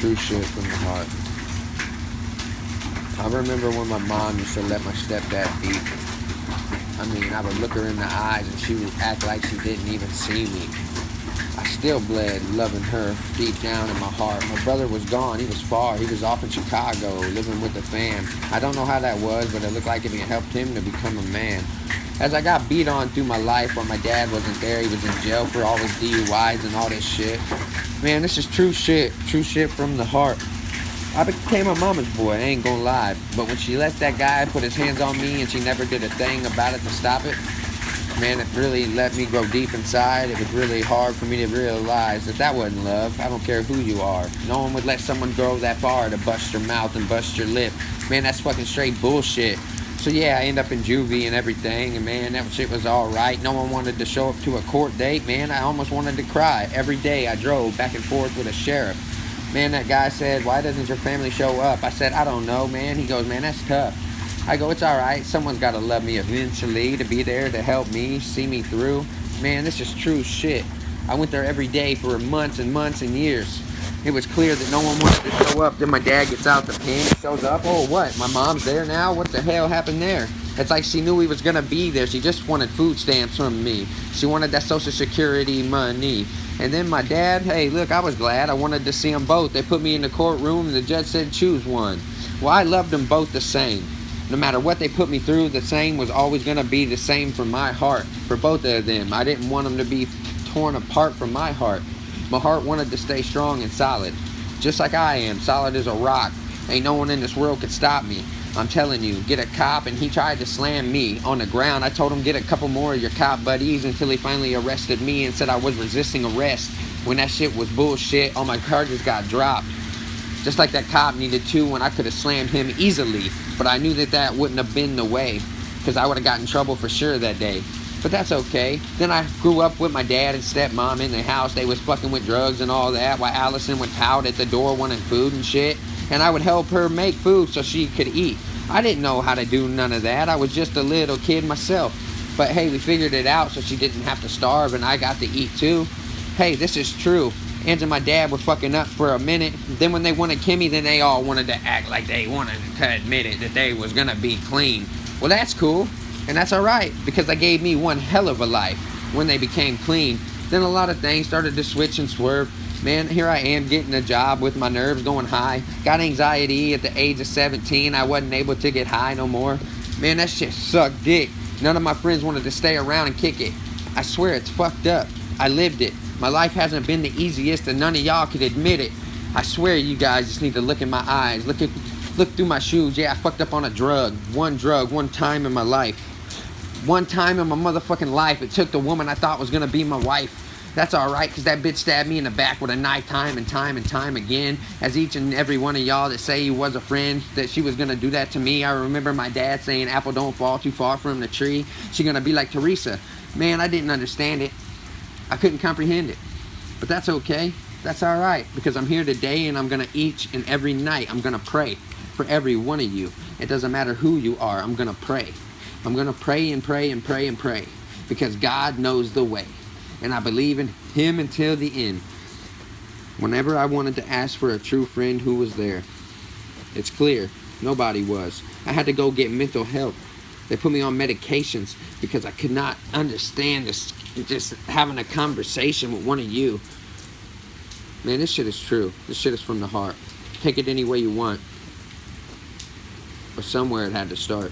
true shit from the heart. I remember when my mom used to let my stepdad beat me. I mean, I would look her in the eyes and she would act like she didn't even see me. I still bled loving her deep down in my heart. My brother was gone. He was far. He was off in Chicago living with the fam. I don't know how that was, but it looked like it helped him to become a man. As I got beat on through my life while my dad wasn't there, he was in jail for all his DUIs and all this shit. Man, this is true shit from the heart. I became my mama's boy, I ain't gonna lie. But when she let that guy put his hands on me and she never did a thing about it to stop it, man, it really let me grow deep inside. It was really hard for me to realize that that wasn't love. I don't care who you are. No one would let someone go that far to bust your mouth and bust your lip. Man, that's fucking straight bullshit. So yeah, I end up in juvie and everything, and man, that shit was alright. No one wanted to show up to a court date, man. I almost wanted to cry. Every day I drove back and forth with a sheriff. Man, that guy said, "Why doesn't your family show up?" I said, "I don't know, man." He goes, "Man, that's tough." I go, "It's alright. Someone's got to love me eventually, to be there to help me, see me through." Man, this is true shit. I went there every day for months and months and years. It was clear that no one wanted to show up. Then my dad gets out the pen, shows up. Oh, what? My mom's there now? What the hell happened there? It's like she knew he was going to be there. She just wanted food stamps from me. She wanted that Social Security money. And then my dad, hey, look, I was glad. I wanted to see them both. They put me in the courtroom and the judge said, choose one. Well, I loved them both the same. No matter what they put me through, the same was always going to be the same from my heart. For both of them. I didn't want them to be torn apart from my heart. My heart wanted to stay strong and solid. Just like I am, solid as a rock. Ain't no one in this world could stop me. I'm telling you, get a cop, and he tried to slam me on the ground. I told him, get a couple more of your cop buddies, until he finally arrested me and said I was resisting arrest. When that shit was bullshit, all my charges got dropped. Just like that cop needed to when I could have slammed him easily. But I knew that that wouldn't have been the way, because I would have gotten in trouble for sure that day. But that's okay. Then I grew up with my dad and stepmom in the house. They was fucking with drugs and all that, while Allison would pout at the door wanting food and shit. And I would help her make food so she could eat. I didn't know how to do none of that. I was just a little kid myself. But hey, we figured it out so she didn't have to starve and I got to eat too. Hey, this is true. Aunt and my dad were fucking up for a minute. Then when they wanted Kimmy, then they all wanted to act like they wanted to admit it, that they was gonna be clean. Well, that's cool. And that's alright, because they gave me one hell of a life when they became clean. Then a lot of things started to switch and swerve. Man, here I am getting a job with my nerves going high. Got anxiety at the age of 17. I wasn't able to get high no more. Man, that shit sucked dick. None of my friends wanted to stay around and kick it. I swear it's fucked up. I lived it. My life hasn't been the easiest and none of y'all could admit it. I swear you guys just need to look in my eyes. Look through my shoes. Yeah, I fucked up on a drug. One time in my life. One time in my motherfucking life, it took the woman I thought was gonna be my wife. That's alright, because that bitch stabbed me in the back with a knife time and time again. As each and every one of y'all that say he was a friend, that she was gonna do that to me. I remember my dad saying, apple don't fall too far from the tree. She gonna be like Teresa. Man, I didn't understand it. I couldn't comprehend it. But that's okay. That's alright, because I'm here today and I'm gonna each and every night, I'm gonna pray for every one of you. It doesn't matter who you are, I'm gonna pray. I'm going to pray and pray and pray and pray, because God knows the way. And I believe in him until the end. Whenever I wanted to ask for a true friend, who was there? It's clear. Nobody was. I had to go get mental help. They put me on medications because I could not understand this, just having a conversation with one of you. Man, this shit is true. This shit is from the heart. Take it any way you want. But somewhere it had to start.